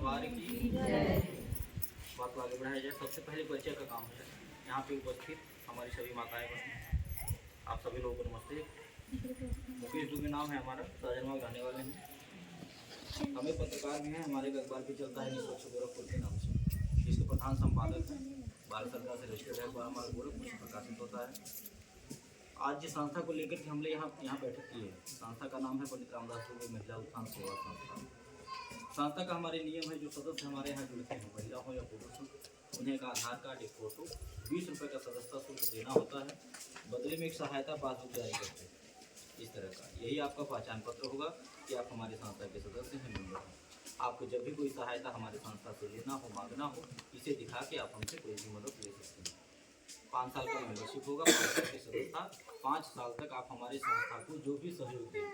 दरबार की बात आगे बढ़ाया जाए। सबसे पहले परिचय का काम है। यहाँ पे उपस्थित हमारी सभी माताएं बहनें, आप सभी लोगों को नमस्ते। मुकेश दुबे नाम है हमारा, साजनवाल रहने वाले हैं। हमें पत्रकार भी हैं, हमारे एक अखबार भी चलता है स्वच्छ गोरखपुर के नाम से, जिसके प्रधान संपादक हैं। भारत सरकार से रजिस्टर्ड है, हमारा गोरखपुर से प्रकाशित होता है। आज जिस संस्था को लेकर के हमने यहाँ बैठक की है, संस्था का नाम है पंडित रामदास दुबे महिला उत्थान सेवा संस्था। संस्था का हमारे नियम है, जो सदस्य हमारे यहाँ जुड़ते हैं, महिला हो या पुरुष हो, उन्हें एक आधार कार्ड, एक फोटो, 20 रुपये का सदस्यता शुल्क देना होता है। बदले में एक सहायता पासबुक जारी करते हैं। इस तरह का यही आपका पहचान पत्र होगा कि आप हमारे संस्था के सदस्य हैं, मेंबर हैं। आपको जब भी कोई सहायता हमारे संस्था से लेना हो, मांगना हो, इसे दिखा के आप हमसे कोई भी मदद ले सकते हैं। 5 साल का मेंबरशिप होगा, 5 साल की सदस्यता। 5 साल तक आप हमारी संस्था को जो भी सहयोग दें,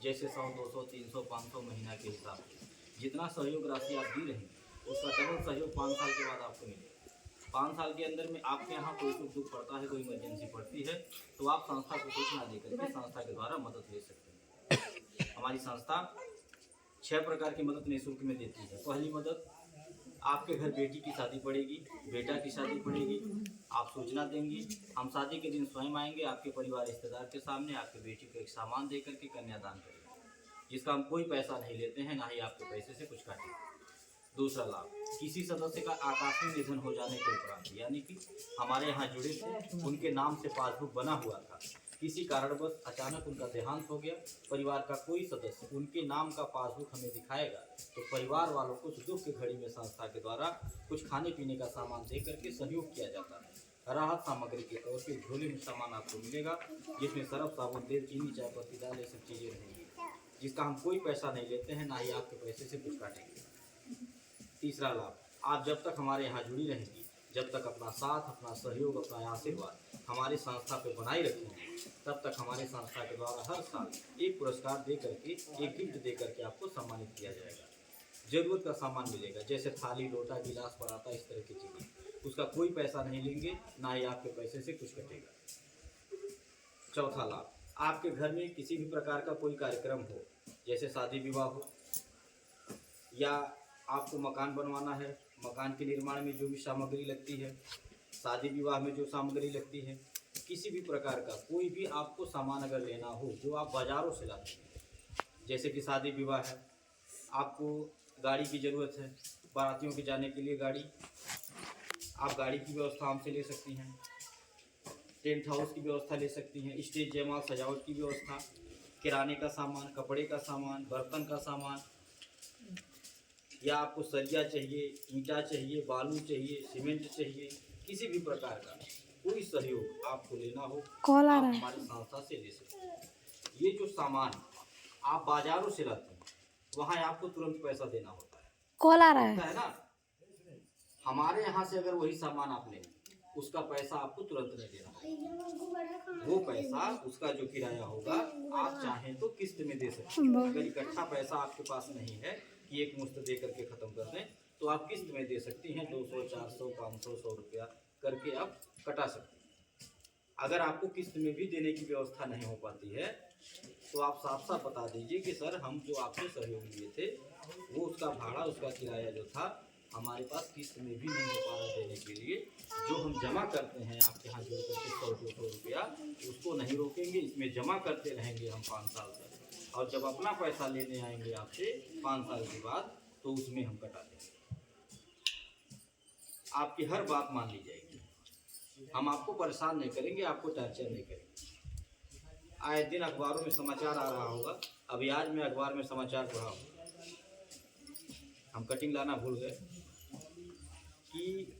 जैसे 100, 200, 300, 500 महीना के हिसाब से जितना सहयोग राशि आप दी रहेंगे, उसका डबल सहयोग 5 साल के बाद आपको मिलेगा। 5 साल के अंदर में आपके यहाँ कोई सुख दुख पड़ता है, कोई इमरजेंसी पड़ती है, तो आप संस्था को सूचना देकर के संस्था के द्वारा मदद ले सकते हैं। हमारी संस्था 6 प्रकार की मदद निःशुल्क में देती है। पहली मदद, आपके घर बेटी की शादी पड़ेगी, बेटा की शादी पड़ेगी, आप सूचना देंगी, हम शादी के दिन स्वयं आएंगे, आपके परिवार रिश्तेदार के सामने आपके बेटी को एक सामान दे करके कन्यादान करेंगे, जिसका हम कोई पैसा नहीं लेते हैं, ना ही आपके पैसे से कुछ काटेंगे। दूसरा लाभ, किसी सदस्य का आकस्मिक निधन हो जाने के उपरांत, यानी कि हमारे यहाँ जुड़े थे, उनके नाम से पासबुक बना हुआ था, किसी कारणवश अचानक उनका देहांत हो गया, परिवार का कोई सदस्य उनके नाम का पासबुक हमें दिखाएगा, तो परिवार वालों को दुख की घड़ी में संस्था के द्वारा कुछ खाने पीने का सामान दे करके सहयोग किया जाता है। राहत सामग्री के तौर पर झोले में सामान आपको मिलेगा, जिसमें सरफ, साबुन, तेल, चीनी, चाय पत्ती, दाल, ये सब चीज़ें रहेंगी, जिसका हम कोई पैसा नहीं लेते हैं, ना ही आपके पैसे से कुछ काटेंगे। तीसरा लाभ, आप जब तक हमारे यहाँ जुड़ी रहेंगी, जब तक अपना साथ, अपना सहयोग, अपना आशीर्वाद हमारी संस्था पे बनाए रखेंगे, तब तक हमारे संस्था के द्वारा हर साल एक पुरस्कार दे करके, एक गिफ्ट दे करके आपको सम्मानित किया जाएगा। ज़रूरत का सामान मिलेगा, जैसे थाली, लोटा, गिलास, पराता, इस तरह की चीज़ें, उसका कोई पैसा नहीं लेंगे, ना ही आपके पैसे से कुछ कटेगा। चौथा लाभ, आपके घर में किसी भी प्रकार का कोई कार्यक्रम हो, जैसे शादी विवाह हो, या आपको मकान बनवाना है, मकान के निर्माण में जो भी सामग्री लगती है, शादी विवाह में जो सामग्री लगती है, किसी भी प्रकार का कोई भी आपको सामान अगर लेना हो जो आप बाज़ारों से लाते हैं, जैसे कि शादी विवाह है, आपको गाड़ी की ज़रूरत है, बारातियों के जाने के लिए गाड़ी, आप गाड़ी की व्यवस्था हमसे ले सकती हैं। टेंट हाउस की व्यवस्था ले सकती हैं, स्टेज जयमाल सजावट की व्यवस्था, किराने का सामान, कपड़े का सामान, बर्तन का सामान, या आपको सरिया चाहिए, ईंटा चाहिए, बालू चाहिए, सीमेंट चाहिए, किसी भी प्रकार का कोई सहयोग आपको लेना हो, आप हमारी संस्था से ले सकते हैं। ये जो सामान आप बाजारों से लाते हैं, वहाँ आपको तुरंत पैसा देना होता है, कॉल आ रहा है ना। हमारे यहाँ से अगर वही सामान आप लें, उसका पैसा आपको तुरंत नहीं देना, वो पैसा उसका जो किराया होगा आप चाहें तो किस्त में दे सकते हैं। अगर इकट्ठा पैसा आपके पास नहीं है कि एक मुश्त दे करके ख़त्म कर दें, तो आप किस्त में दे सकती हैं, 200, 400, 500, 100 रुपया करके आप कटा सकते हैं। अगर आपको किस्त में भी देने की व्यवस्था नहीं हो पाती है, तो आप साफ साफ बता दीजिए कि सर हम जो आपसे सहयोग लिए थे, वो उसका भाड़ा, उसका किराया जो था, हमारे पास किस्त में भी नहीं हो पा रहा देने के लिए, जो हम जमा करते हैं आपके यहाँ जो 100-200 रुपया, उसको नहीं रोकेंगे, इसमें जमा करते रहेंगे हम 5 साल तक, और जब अपना पैसा लेने आएंगे आपसे 5 साल के बाद, तो उसमें हम कटा देंगे। आपकी हर बात मान ली जाएगी, हम आपको परेशान नहीं करेंगे, आपको टॉर्चर नहीं करेंगे। आए दिन अखबारों में समाचार आ रहा होगा, अभी आज मैं अखबार में समाचार पढ़ा हूँ, हम कटिंग लाना भूल गए, कि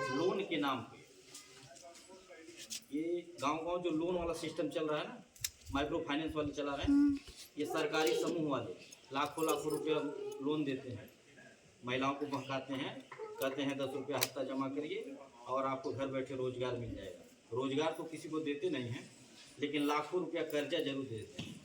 लोन के नाम पे ये गांव-गांव जो लोन वाला सिस्टम चल रहा है ना, माइक्रो फाइनेंस वाले चला रहे हैं, ये सरकारी समूह वाले लाखों रुपया लोन देते हैं, महिलाओं को बहकाते हैं, कहते हैं 10 रुपया हफ्ता जमा करिए और आपको घर बैठे रोजगार मिल जाएगा। रोजगार तो किसी को देते नहीं हैं, लेकिन लाखों रुपया कर्जा जरूर देते हैं,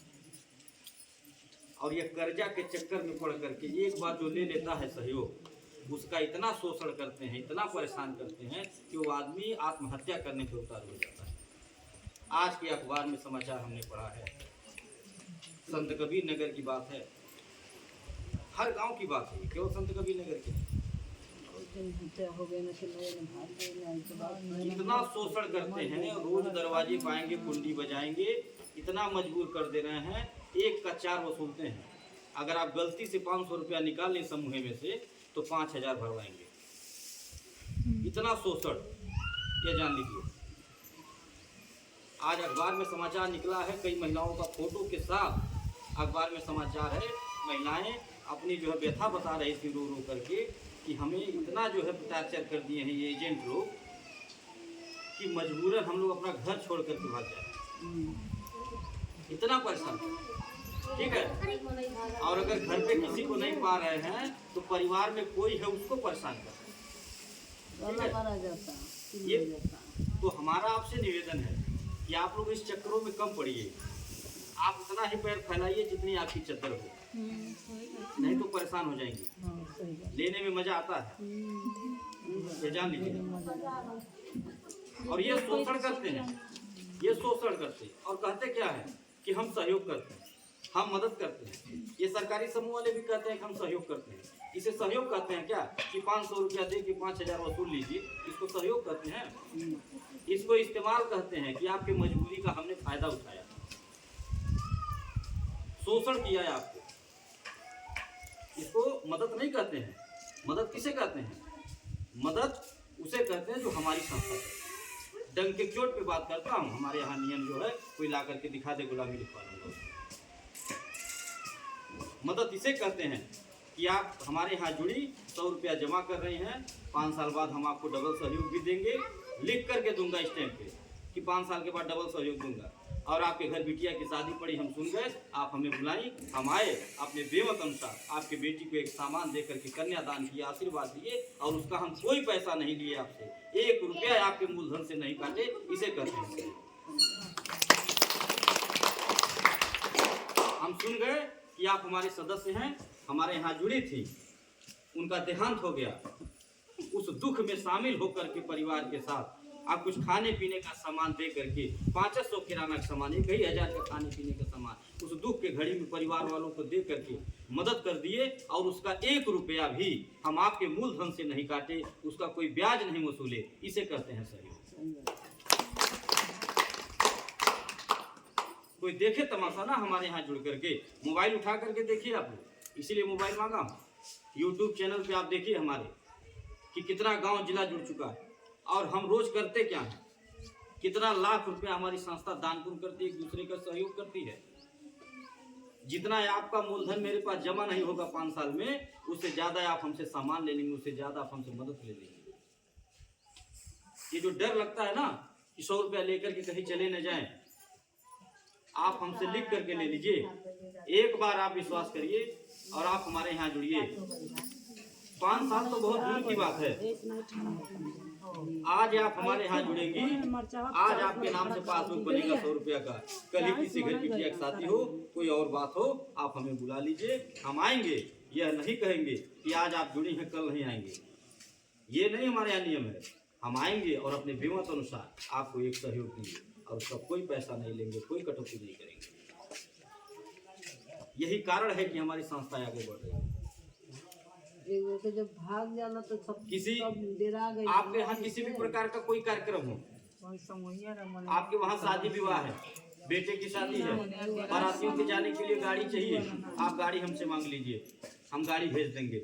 और ये कर्जा के चक्कर में पड़ करके एक बार जो ले लेता है सहयोग, उसका इतना शोषण करते हैं, इतना परेशान करते हैं कि वो आदमी आत्महत्या करने के उतार हो जाता है। आज के अखबार में समाचार हमने पढ़ा है, संत कबीर नगर की बात है, हर गांव की बात है, केवल संत कबीर नगर की। इतना शोषण करते हैं, रोज दरवाजे पाएंगे, कुंडी बजाएंगे, इतना मजबूर कर दे रहे हैं। एक का 4 वसूलते हैं। अगर आप गलती से 500 रुपया निकाल लें समूह में से तो 5000 भरवाएंगे। इतना शोषण, ये जान लीजिए। आज अखबार में समाचार निकला है, कई महिलाओं का फोटो के साथ अखबार में समाचार है। महिलाएं अपनी जो है व्यथा बता रही थी रो रो करके कि हमें इतना जो है टॉर्चर कर दिए हैं ये एजेंट लोग कि मजबूरन हम लोग अपना घर छोड़ करके भाग जाए। इतना परेशान, ठीक है। और अगर घर पे किसी को नहीं पा रहे हैं तो परिवार में कोई है उसको परेशान कर। ये तो हमारा आपसे निवेदन है कि आप लोग इस चक्करों में कम पड़िए। आप उतना ही पैर फैलाइए जितनी आपकी चद्दर हो, नहीं तो परेशान हो जाएंगे। लेने में मजा आता है, ये जान लीजिए। और ये शोषण करते हैं, ये शोषण करते हैं और कहते क्या है कि हम सहयोग करते हैं, हम मदद करते हैं। ये सरकारी समूह वाले भी कहते हैं कि हम सहयोग करते हैं। इसे सहयोग कहते हैं क्या कि 500 रुपया दे के 5000 वसूल लीजिए, इसको सहयोग कहते हैं। इसको इस्तेमाल कहते हैं कि आपकी मजबूरी का हमने फायदा उठाया, शोषण किया है आपको। इसको मदद नहीं कहते हैं। मदद किसे कहते हैं? मदद उसे कहते हैं जो हमारी संस्था है। डंक के चोट पे बात करता हूँ, हमारे यहाँ नियम जो है कोई ला करके दिखा दे, गुलामी लिखवा दूंगा। मदद इसे कहते हैं कि आप हमारे यहाँ जुड़ी 100 रुपया जमा कर रहे हैं, 5 साल बाद हम आपको डबल सहयोग भी देंगे, लिख करके दूंगा स्टैंप पे कि 5 साल के बाद डबल सहयोग दूंगा। और आपके घर बिटिया की शादी पड़ी, हम सुन गए, आप हमें बुलाई, हम आए, अपने बेमत अनुसार आपके बेटी को एक सामान दे करके कन्यादान किया, आशीर्वाद दिए, और उसका हम कोई पैसा नहीं लिए आपसे, 1 रुपया आपके मूलधन से नहीं काटे। इसे कहते हैं। हम सुन गए कि आप हमारे सदस्य हैं, हमारे यहाँ जुड़ी थी, उनका देहांत हो गया, उस दुख में शामिल होकर के परिवार के साथ आप कुछ खाने पीने का सामान दे करके 500 किराना का सामान, 1000 का खाने पीने का सामान, उस दुख के घड़ी में परिवार वालों को दे करके मदद कर दिए। और उसका 1 रुपया भी हम आपके मूलधन से नहीं काटे, उसका कोई ब्याज नहीं वसूले। इसे कहते हैं सहयोग। कोई देखे तमाशा ना हमारे यहाँ जुड़ करके, मोबाइल उठा करके देखिए आप लोग, इसीलिए मोबाइल मांगा। यूट्यूब चैनल पे आप देखिए हमारे कि कितना गांव जिला जुड़ चुका है। और हम रोज करते क्या है, कितना लाख रुपया हमारी संस्था दान पुण्य करती है, एक दूसरे का सहयोग करती है। जितना आपका मूलधन मेरे पास जमा नहीं होगा 5 साल में, उससे ज्यादा आप हमसे सामान ले लेंगे, उससे ज्यादा आप हमसे मदद ले लेंगे। ये जो डर लगता है ना कि 100 रुपया लेकर के कहीं चले न जाएं, आप हमसे लिख करके ले लीजिए। एक बार आप विश्वास करिए और आप हमारे यहाँ जुड़िए। 5 साल तो बहुत दूर की बात है। आज आप हमारे यहाँ जुड़ेंगी, आज आपके नाम से पासबुक बनेगा 100 रुपया का। कल ही किसी घर बिटिया के साथी हो, कोई और बात हो, आप हमें बुला लीजिए, हम आएंगे। यह नहीं कहेंगे कि आज आप जुड़ी हैं कल नहीं आएंगे, ये नहीं हमारे यहाँ नियम है। हम आएंगे और अपने बेमत अनुसार आपको एक सहयोग देंगे और उसका कोई पैसा नहीं लेंगे, कोई कटौती नहीं करेंगे। यही कारण है कि हमारी संस्था आगे बढ़ रही है। जब भाग जाला तो सब किसी डेरा गई। आपके यहाँ किसी भी प्रकार का कोई कार्यक्रम हो, आपके वहाँ शादी विवाह है, बेटे की शादी है, बारातियों के जाने के लिए गाड़ी चाहिए, आप गाड़ी हमसे मांग लीजिए, हम गाड़ी भेज देंगे।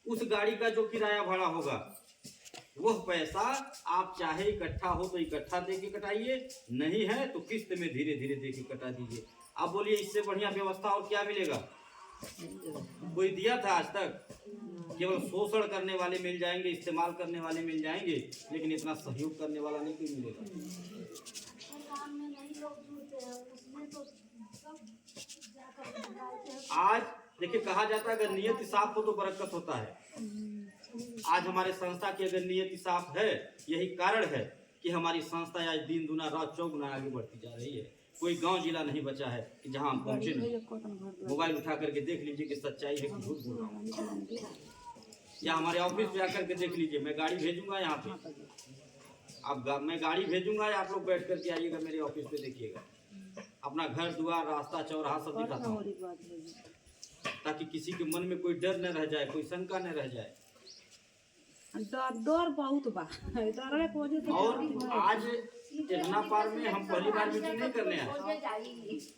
उस गाड़ी का जो किराया भाड़ा होगा, वह पैसा आप चाहे इकट्ठा हो तो इकट्ठा दे के कटाइए, नहीं है तो किस्त में धीरे धीरे दे के कटा दीजिए। आप बोलिए इससे बढ़िया व्यवस्था और क्या मिलेगा? कोई दिया था आज तक? केवल शोषण करने वाले मिल जाएंगे, इस्तेमाल करने वाले मिल जाएंगे, लेकिन इतना सहयोग करने वाला नहीं कोई मिलेगा। आज देखिए, कहा जाता है अगर नियत साफ हो तो बरकत होता है। आज हमारे संस्था की अगर नियत साफ है, यही कारण है कि हमारी संस्था आज दिन दुना रात चौगुना आगे बढ़ती जा रही है। कोई गांव जिला नहीं बचा है कि जहां हम पहुंचे नहीं। मोबाइल उठा करके देख लीजिए कि सच्चाई है कि झूठ बोल रहा हूं, या हमारे ऑफिस पे आकर के देख लीजिए। मैं गाड़ी भेजूंगा यहाँ पे, मैं गाड़ी भेजूंगा, आप लोग बैठ करके आइएगा मेरे ऑफिस पे, देखिएगा। अपना घर द्वार रास्ता चौराहा सब दिखाता हूँ, ताकि किसी के मन में कोई डर न रह जाए, कोई शंका न रह जाए। डर बहुत बा, डरवे की वजह से और आज टेढ़ना पार में हम पहली बार मीटिंग नहीं करने आए।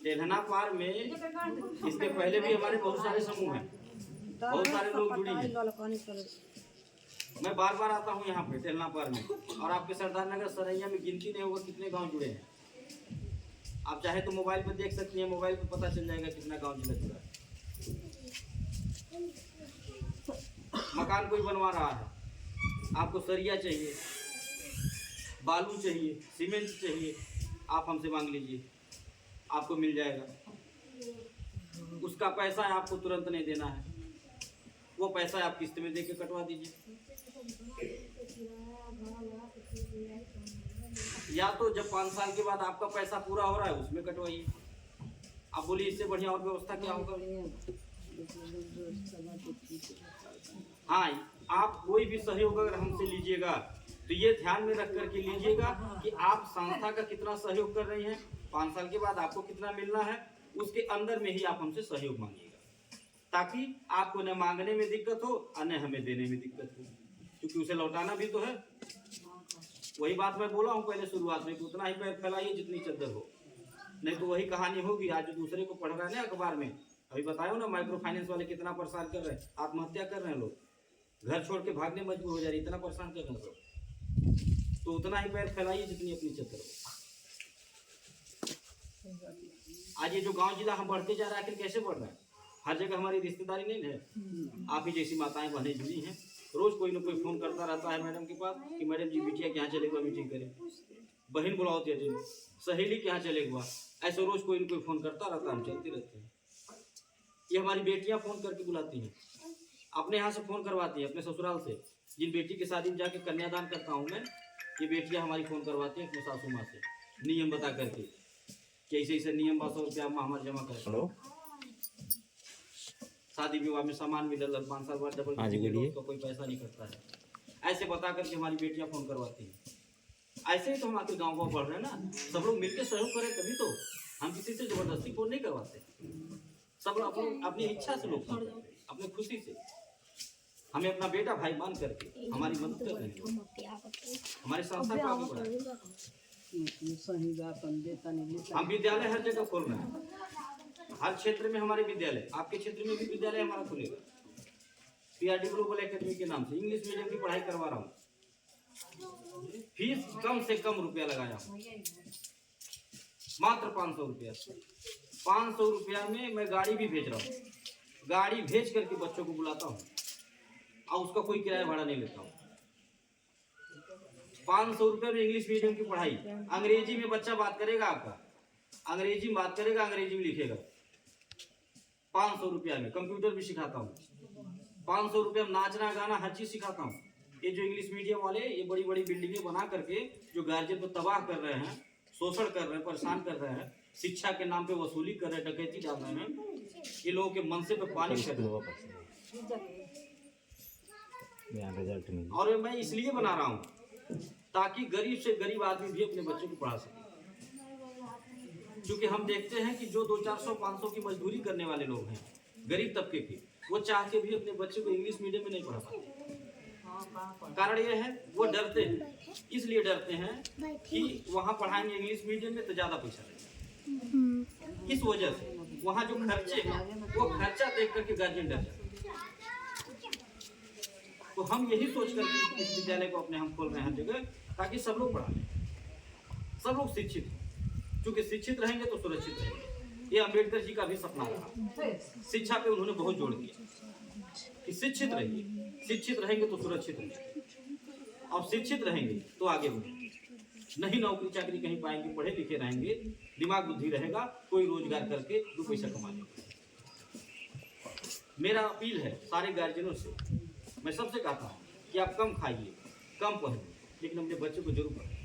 टेढ़ना पार में इसके पहले भी हमारे बहुत सारे समूह हैं, बहुत सारे लोग जुड़े हैं। मैं बार बार आता हूँ यहाँ पे टेढ़ना पार में, और आपके सरदार नगर सरैया में गिनती नहीं होगा कितने गांव जुड़े हैं। आप चाहे तो मोबाइल पर देख सकती हैं, मोबाइल पर पता चल जाएगा कितना गांव जिला जुड़ा है। मकान कोई बनवा रहा है, आपको सरिया चाहिए, बालू चाहिए, सीमेंट चाहिए, आप हमसे मांग लीजिए, आपको मिल जाएगा। उसका पैसा आपको तुरंत नहीं देना है, वो पैसा आप किस्त में देके कटवा दीजिए। या तो जब 5 साल के बाद आपका पैसा पूरा हो रहा है उसमें कटवाइए। आप बोलिए इससे बढ़िया और व्यवस्था क्या होगा? हाँ, आप कोई भी सहयोग अगर हमसे लीजिएगा तो ये ध्यान में रख करके लीजिएगा कि आप संस्था का कितना सहयोग कर रही हैं, 5 साल के बाद आपको कितना मिलना है, उसके अंदर में ही आप हमसे सहयोग मांगिएगा, ताकि आपको न मांगने में दिक्कत हो और न हमें देने में दिक्कत हो, क्योंकि उसे लौटाना भी तो है। वही बात मैं बोला हूँ पहले शुरुआत में कि उतना ही पैर फैलाइए जितनी चद्दर हो, नहीं तो वही कहानी होगी। आज जो दूसरे को पढ़ रहा है ना अखबार में, अभी बताया ना माइक्रो फाइनेंस वाले कितना परेशान कर रहे हैं, आत्महत्या कर रहे हैं लोग, घर छोड़ के भागने मजबूर हो जा रही, इतना परेशान कर रहे हैं लोग। तो उतना ही पैर फैलाइए जितनी अपनी चद्दर हो। आज ये जो गांव जिला हम बढ़ते जा रहा है, आखिर कैसे बढ़ रहा है? हर जगह हमारी रिश्तेदारी नहीं है, आप ही जैसी माताएं बहनें जुड़ी हैं। रोज कोई ना कोई फोन करता रहता है मैडम के पास कि मैडम जी बिटिया के यहाँ चलेगा मीटिंग करें, बहन बुलाओ तेरे, सहेली के यहाँ चलेगा, ऐसे रोज कोई ना कोई फोन करता रहता है, हम चलते रहते हैं। ये हमारी बेटियां फोन करके बुलाती हैं, अपने यहाँ से फोन करवाती हैं, अपने ससुराल से। जिन बेटी की शादी में जाके कन्यादान करता हूँ मैं, ये बेटियां हमारी फोन करवाती हैं अपने सासू माँ से, नियम बता करके कि ऐसे ऐसे नियम 100 रुपया अम्मा हमारे जमा कर। शादी विवाह में सामान मिलल 5 साल बाद डबल तो कोई पैसा नहीं करता है, ऐसे बता करके हमारी बेटियां फोन करवाती हैं। ऐसे ही तो हम आखिर गाँव गाँव बढ़ रहे हैं ना। सब लोग मिलकर सहयोग करें तभी तो, हम किसी से जबरदस्ती फोन नहीं करवाते। सब लोग अपनी इच्छा से लोग करते हैं, अपनी खुशी से। हमें अपना बेटा भाई मान करके हमारी मदद कर रहे हैं, हमारे संस्था को आगे बढ़ाएं। हम विद्यालय हर जगह खोल रहे हैं, हर क्षेत्र में हमारे विद्यालय, आपके क्षेत्र में भी विद्यालय हमारा खुलेगा। पीआरडी ग्लोबल एकेडमी के नाम से इंग्लिश मीडियम की पढ़ाई करवा रहा हूँ। फीस कम से कम रुपया लगाया हूँ, मात्र 500 रुपया। 500 रुपया में मैं गाड़ी भी भेज रहा हूँ, गाड़ी भेज करके बच्चों को बुलाता हूँ और उसका कोई किराया भाड़ा नहीं लेता हूँ। 500 रुपये में इंग्लिश मीडियम की पढ़ाई, अंग्रेजी में बच्चा बात करेगा, आपका अंग्रेजी में बात करेगा, अंग्रेजी में लिखेगा। 500 रुपया में कंप्यूटर भी सिखाता हूँ, 500 रुपये में नाचना गाना हर चीज सिखाता हूँ। ये जो इंग्लिश मीडियम वाले ये बड़ी बड़ी बिल्डिंगें बना करके जो गार्जियन को तबाह कर रहे हैं, शोषण कर रहे हैं, परेशान कर रहे हैं, शिक्षा के नाम पे वसूली कर रहे हैं, डकैती डाल रहे हैं, ये लोगों के मनसे पे पानी कर रहे हैं। और मैं इसलिए बना रहा हूँ ताकि गरीब से गरीब आदमी भी अपने बच्चे को पढ़ा सके, क्योंकि हम देखते हैं कि जो 200-400-500 की मजदूरी करने वाले लोग हैं गरीब तबके के, वो चाह के भी अपने बच्चे को इंग्लिश मीडियम में नहीं पढ़ा पाते। कारण ये है वो डरते हैं, इसलिए डरते हैं कि वहाँ पढ़ाएंगे इंग्लिश मीडियम में तो ज़्यादा पैसा लगेगा। इस वजह से वहाँ जो खर्चे हैं वो खर्चा देख करके गार्जियन डर जाते हैं। तो हम यही सोच करके इस विद्यालय को अपने हम खोल रहे हैं हर जगह, ताकि सब लोग पढ़ा, सब लोग शिक्षित हों। क्योंकि शिक्षित रहेंगे तो सुरक्षित रहेंगे। ये अम्बेडकर जी का भी सपना रहा, शिक्षा पे उन्होंने बहुत जोर दिया कि शिक्षित रहिए, शिक्षित रहेंगे तो सुरक्षित रहेंगे, और शिक्षित रहेंगे तो आगे बढ़ेंगे। नहीं नौकरी चाकरी कहीं पाएंगे, पढ़े लिखे रहेंगे, दिमाग बुद्धि रहेगा, कोई रोजगार करके 2 पैसा कमा लेगा। मेरा अपील है सारे गार्जियनों से, मैं सबसे कहता हूँ कि आप कम खाइए, कम पढ़िए, लेकिन अपने बच्चे को जरूर पढ़ाइए।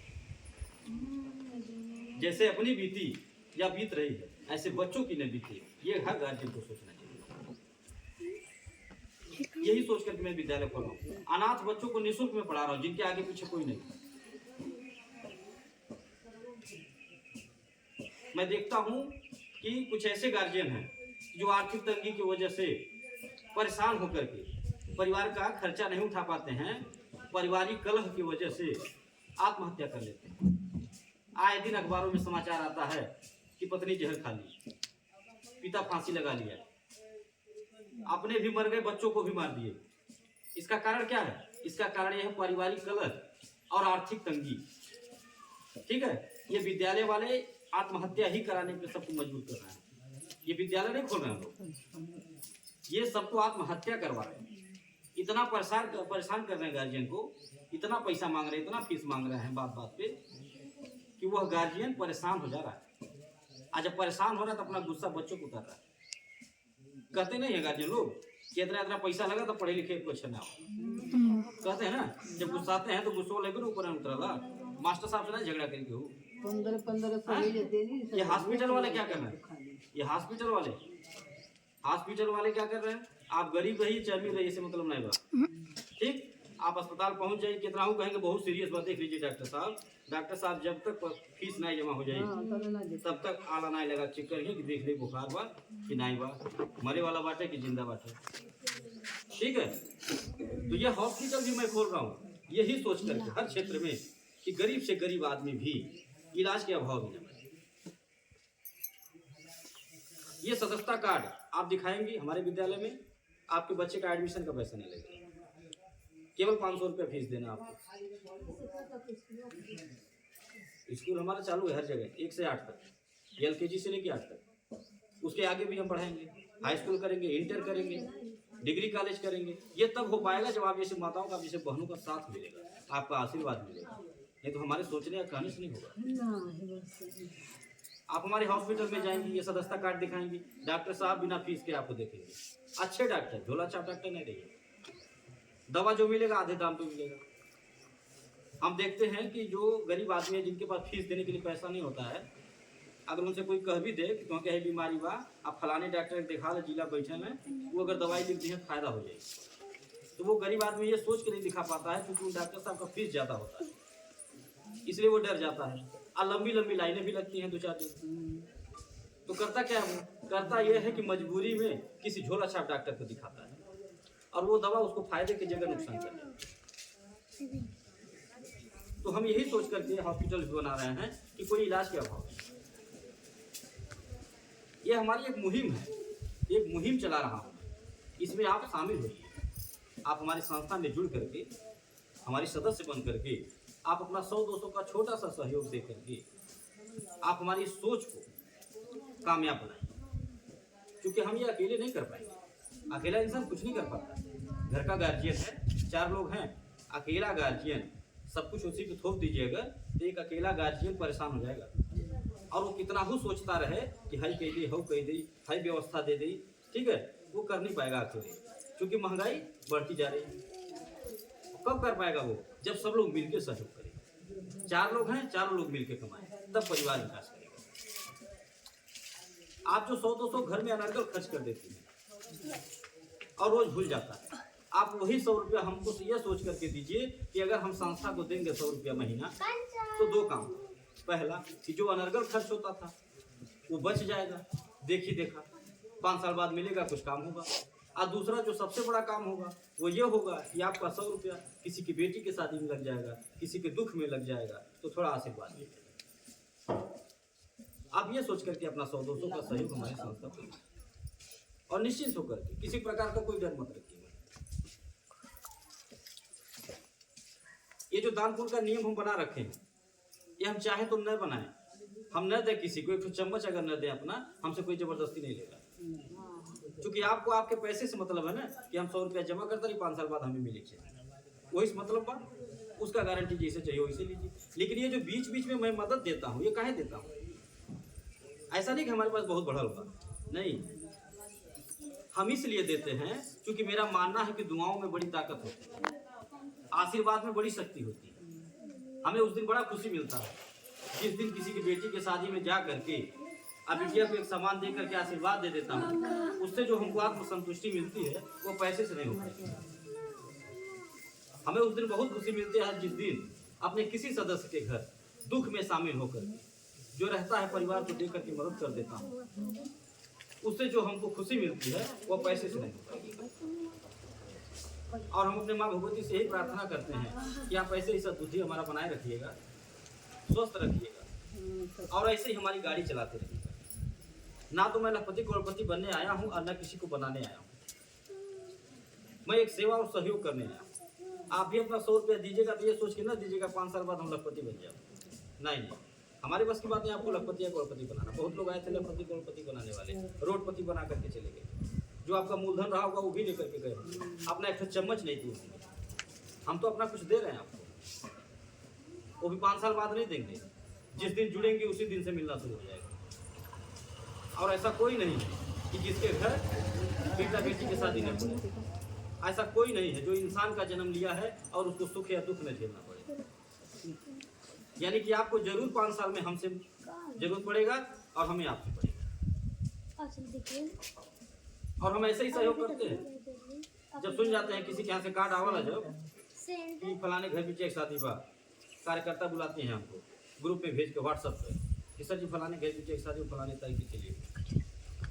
जैसे अपनी बीती या बीत रही है ऐसे बच्चों की न बीते, ये हर गार्जियन को सोचना चाहिए। यही सोच करके मैं विद्यालय खोला हूँ। अनाथ बच्चों को निःशुल्क में पढ़ा रहा हूँ, जिनके आगे पीछे कोई नहीं। मैं देखता हूँ कि कुछ ऐसे गार्जियन हैं जो आर्थिक तंगी की वजह से परेशान होकर के परिवार का खर्चा नहीं उठा पाते हैं, पारिवारिक कलह की वजह से आत्महत्या कर लेते हैं। आए दिन अखबारों में समाचार आता है कि पत्नी जहर खा ली, पिता फांसी लगा लिया, अपने भी मर गए, बच्चों को भी मार दिए। इसका कारण क्या है? इसका कारण यह है पारिवारिक कलह और आर्थिक तंगी। ठीक है, ये विद्यालय वाले आत्महत्या ही कराने पे सबको मजबूर कर रहे हैं। ये विद्यालय नहीं खोल रहे हैं लोग, ये सबको आत्महत्या करवा रहे हैं। इतना परेशान कर रहे हैं गार्जियन को, इतना पैसा मांग रहे हैं, इतना फीस मांग रहे हैं बात बात पे कि वह गार्जियन परेशान हो जा रहा है। आज जब परेशान हो रहा है तो अपना गुस्सा बच्चों को उतार रहा है। कहते नहीं है गार्जियन लोग कि इतना इतना पैसा लगा तो पढ़े लिखे को अच्छा ना हो, कहते हैं ना। जब गुस्साते हैं तो गुस्सो लेकर ऊपर उतरला, मास्टर साहब से ना झगड़ा करके हो। 1500 ले लेते नहीं। ये हॉस्पिटल वाले क्या कर रहे हैं? ये हॉस्पिटल वाले क्या कर रहे हैं? आप गरीब रहिए चाहे अमीर रहिए, से मतलब नहीं बा। ठीक, आप अस्पताल पहुंच जाइए, कितना हूँ कहेंगे बहुत सीरियस बात देख लीजिए डॉक्टर साहब जब तक फीस नहीं जमा हो जाएगी तब तक आला नहीं लगा चेक करिए कि देख ले बुखार बा कि नहीं बा, मरे वाला बाटे कि जिंदा बाटे। ठीक है, तो ये हॉस्पिटल भी मैं खोल रहा हूँ यही सोच करके हर क्षेत्र में कि गरीब से गरीब आदमी भी इलाज के अभाव में। ये सदस्यता कार्ड आप दिखाएंगे हमारे विद्यालय में, आपके बच्चे का एडमिशन का पैसा नहीं लगेगा, केवल 500 रुपया फीस देना आपको। स्कूल हमारा चालू है हर जगह 1 से 8 तक, LKG से लेके 8 तक। उसके आगे भी हम पढ़ाएंगे, हाई स्कूल करेंगे, इंटर करेंगे, डिग्री कॉलेज करेंगे। ये तब हो पाएगा जब आप जैसे माताओं का जैसे बहनों का साथ मिलेगा, आपका आशीर्वाद मिलेगा। नहीं तो हमारे सोचने या कहने से नहीं होगा। आप हमारे हॉस्पिटल में जाएंगे, ये सदस्यता कार्ड दिखाएंगे, डॉक्टर साहब बिना फीस के आपको देखेंगे। अच्छे डॉक्टर, झोला छाप डॉक्टर नहीं रहिए। दवा जो मिलेगा आधे दाम पे मिलेगा। हम देखते हैं कि जो गरीब आदमी है जिनके पास फीस देने के लिए पैसा नहीं होता है, अगर उनसे कोई कह भी दे कि तुम्हें बीमारी बा, आप फलाने डॉक्टर दिखा ले, जिला बैठे में, वो अगर दवाई लिख दी है फायदा हो जाएगी, तो वो गरीब आदमी ये सोच के नहीं दिखा पाता है क्योंकि उन डॉक्टर साहब का फीस ज़्यादा होता है, इसलिए वो डर जाता है। और लंबी लंबी लाइनें भी लगती हैं 2-4 दिन। तो करता क्या है वो? करता यह है कि मजबूरी में किसी झोला छाप डॉक्टर को दिखाता है और वो दवा उसको फायदे की जगह नुकसान कर देती है। तो हम यही सोच करके हॉस्पिटल बना रहे हैं कि कोई इलाज के अभाव है। ये हमारी एक मुहिम है, एक मुहिम चला रहा हूँ, इसमें आप शामिल होइए। आप हमारी संस्था में जुड़ करके हमारी सदस्य बन करके आप अपना 100-200 का छोटा सा सहयोग दे करके आप हमारी सोच को कामयाब बनाएं, क्योंकि हम ये अकेले नहीं कर पाएंगे। अकेला इंसान कुछ नहीं कर पाता। घर का गार्जियन है, 4 लोग हैं, अकेला गार्जियन सब कुछ उसी पे थोप दीजिएगा तो एक अकेला गार्जियन परेशान हो जाएगा और वो कितना ही सोचता रहे कि हाई कह दी, हो कह दी, हाई व्यवस्था दे दी, ठीक है, वो कर नहीं पाएगा अकेले, क्योंकि महंगाई बढ़ती जा रही है। कब कर पाएगा वो? जब सब लोग मिलकर सहयोग करेंगे। 4 लोग हैं, 4 लोग मिलकर कमाएं, तब परिवार विकास करेगा। आप जो 100-200 घर में अनर्गल खर्च कर देती हैं और रोज भूल जाता है, आप वही 100 रुपया हमको यह सोच करके दीजिए कि अगर हम संस्था को देंगे 100 रुपया महीना तो 2 काम। पहला कि जो अनर्गल खर्च होता था वो बच जाएगा, देखी देखा 5 साल बाद मिलेगा, कुछ काम होगा। और दूसरा जो सबसे बड़ा काम होगा वो ये होगा कि आपका 100 रुपया किसी की बेटी के शादी में लग जाएगा, किसी के दुख में लग जाएगा, तो थोड़ा आशीर्वाद लीजिए। आप ये सोच करके अपना 100-200 का सहयोग हमारी संस्था को और निश्चिंत होकर के किसी प्रकार का कोई डर मत रखिएगा। ये जो दान पुण्य का नियम हम बना रखे हैं, ये हम चाहे तो न बनाएं, हम न दें किसी को। एक चम्मच अगर न दें अपना, हमसे कोई जबरदस्ती नहीं लेगा, क्योंकि आपको आपके पैसे से मतलब है ना कि हम 100 रुपया जमा करते रही, 5 साल बाद हमें मिलेगी, वही मतलब बात। उसका गारंटी जैसे चाहिए वैसे लीजिए। लेकिन ये जो बीच बीच में मैं मदद देता हूँ, ये काहे देता हूँ? ऐसा नहीं कि हमारे पास बहुत बड़ा होगा, नहीं, हम इसलिए देते हैं क्योंकि मेरा मानना है कि दुआओं में बड़ी ताकत होती है, आशीर्वाद में बड़ी शक्ति होती है। हमें उस दिन बड़ा खुशी मिलता है जिस दिन किसी की बेटी के शादी में जा करके अब बिटिया को एक सामान दे करके आशीर्वाद दे देता हूँ, उससे जो हमको आत्मसंतुष्टि मिलती है वो पैसे से नहीं हो पाती। हमें उस दिन बहुत खुशी मिलती है जिस दिन अपने किसी सदस्य के घर दुख में शामिल होकर जो रहता है परिवार को देख करके मदद कर देता हूँ, उससे जो हमको खुशी मिलती है वो पैसे से नहीं होता। और हम अपने माँ भगवती से यही प्रार्थना करते हैं कि आप ऐसे ही सद्बुद्धि हमारा बनाए रखिएगा, स्वस्थ रखिएगा और ऐसे ही हमारी गाड़ी चलाते रहिएगा। ना तो मैं लखपति करोड़पति बनने आया हूँ और न किसी को बनाने आया हूँ। मैं एक सेवा और सहयोग करने आया हूँ। आप भी अपना 100 रुपया दीजिएगा तो ये सोच के ना दीजिएगा 5 साल बाद हम लखपति बन जाए। नहीं, हमारे बस की बात है आपको लखपति या करोड़पति बनाना। बहुत लोग आए थे लखपति करोड़पति बनाने वाले, रोडपति बना करके चले गए। जो आपका मूलधन रहा होगा वो भी लेकर के गए, अपना एक चम्मच नहीं दिए होंगे। हम तो अपना कुछ दे रहे हैं आपको, वो भी 5 साल बाद नहीं देंगे। जिस दिन जुड़ेंगे उसी दिन से मिलना शुरू हो जाएगा। और ऐसा कोई नहीं है कि जिसके घर बेटा बेटी की शादी न पड़े। ऐसा कोई नहीं है जो इंसान का जन्म लिया है और उसको सुख या दुख में झेलना पड़े। यानी कि आपको जरूर 5 साल में हमसे जरूरत पड़ेगा और हमें आपसे पड़ेगा। और हम ऐसे ही सहयोग करते हैं। जब सुन जाते हैं किसी के यहाँ से कार्ड आवाला जब कि फलाने घर पीछे एक शादी बा, कार्यकर्ता बुलाते हैं हमको ग्रुप में भेज के व्हाट्सएप पे कि सर जी फलाने घर पीछे एक शादी फलाने तारीख के लिए,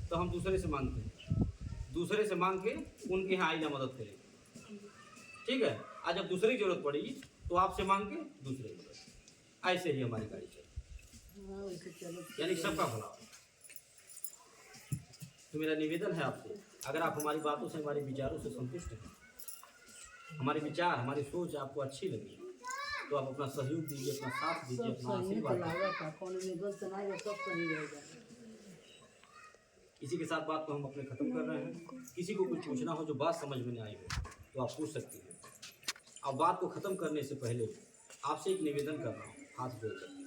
तो हम दूसरे से मांगते हैं, दूसरे से मांग के उनके यहाँ आइला मदद करेंगे। ठीक है, आज जब दूसरे की जरूरत पड़ेगी तो आपसे मांग के दूसरे की मदद। ऐसे ही हमारी गाड़ी चले, यानी सबका भला। तो मेरा निवेदन है आपसे, अगर आप हमारी बातों से हमारे विचारों से संतुष्ट हैं, हमारे विचार हमारी सोच आपको अच्छी लगी तो आप अपना सहयोग दीजिए, अपना साथ दीजिए, अपना आशीर्वाद दीजिए। इसी के साथ बात को हम अपने खत्म कर रहे हैं। किसी को कुछ पूछना हो जो बात समझ में नहीं आई हो तो आप पूछ सकती हैं। अब बात को खत्म करने से पहले आपसे एक निवेदन कर रहा हूँ हाथ जोड़ करके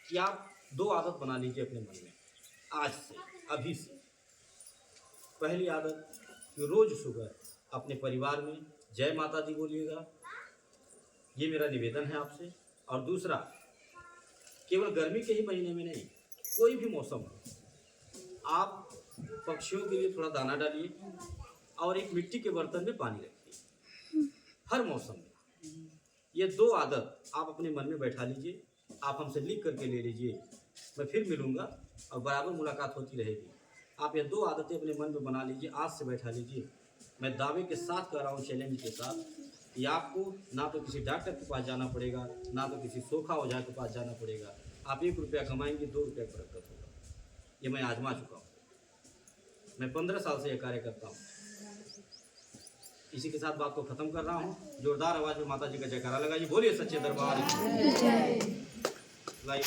कि आप 2 आदत बना लीजिए अपने मन में आज से, अभी से। पहली आदत कि रोज सुबह अपने परिवार में जय माता दी बोलिएगा, ये मेरा निवेदन है आपसे। और दूसरा, केवल गर्मी के ही महीने में नहीं, कोई भी मौसम हो, आप पक्षियों के लिए थोड़ा दाना डालिए और एक मिट्टी के बर्तन में पानी रखिए हर मौसम में। ये 2 आदत आप अपने मन में बैठा लीजिए, आप हमसे लिख करके ले लीजिए। मैं फिर मिलूँगा और बराबर मुलाकात होती रहेगी। आप ये 2 आदतें अपने मन में बना लीजिए, आज से बैठा लीजिए। मैं दावे के साथ कर रहा हूँ, चैलेंज के साथ, कि आपको ना तो किसी डॉक्टर के पास जाना पड़ेगा, ना तो किसी सोखा औजार के पास जाना पड़ेगा। आप 1 रुपया कमाएंगे, 2 रुपया की बरकत होगा। ये मैं आजमा चुका हूँ। मैं 15 साल से यह कार्य करता हूँ। इसी के साथ बात को खत्म कर रहा हूँ। जोरदार आवाज में माता जी का जयकारा लगाइए। बोलिए सच्चे दरबार। लाइव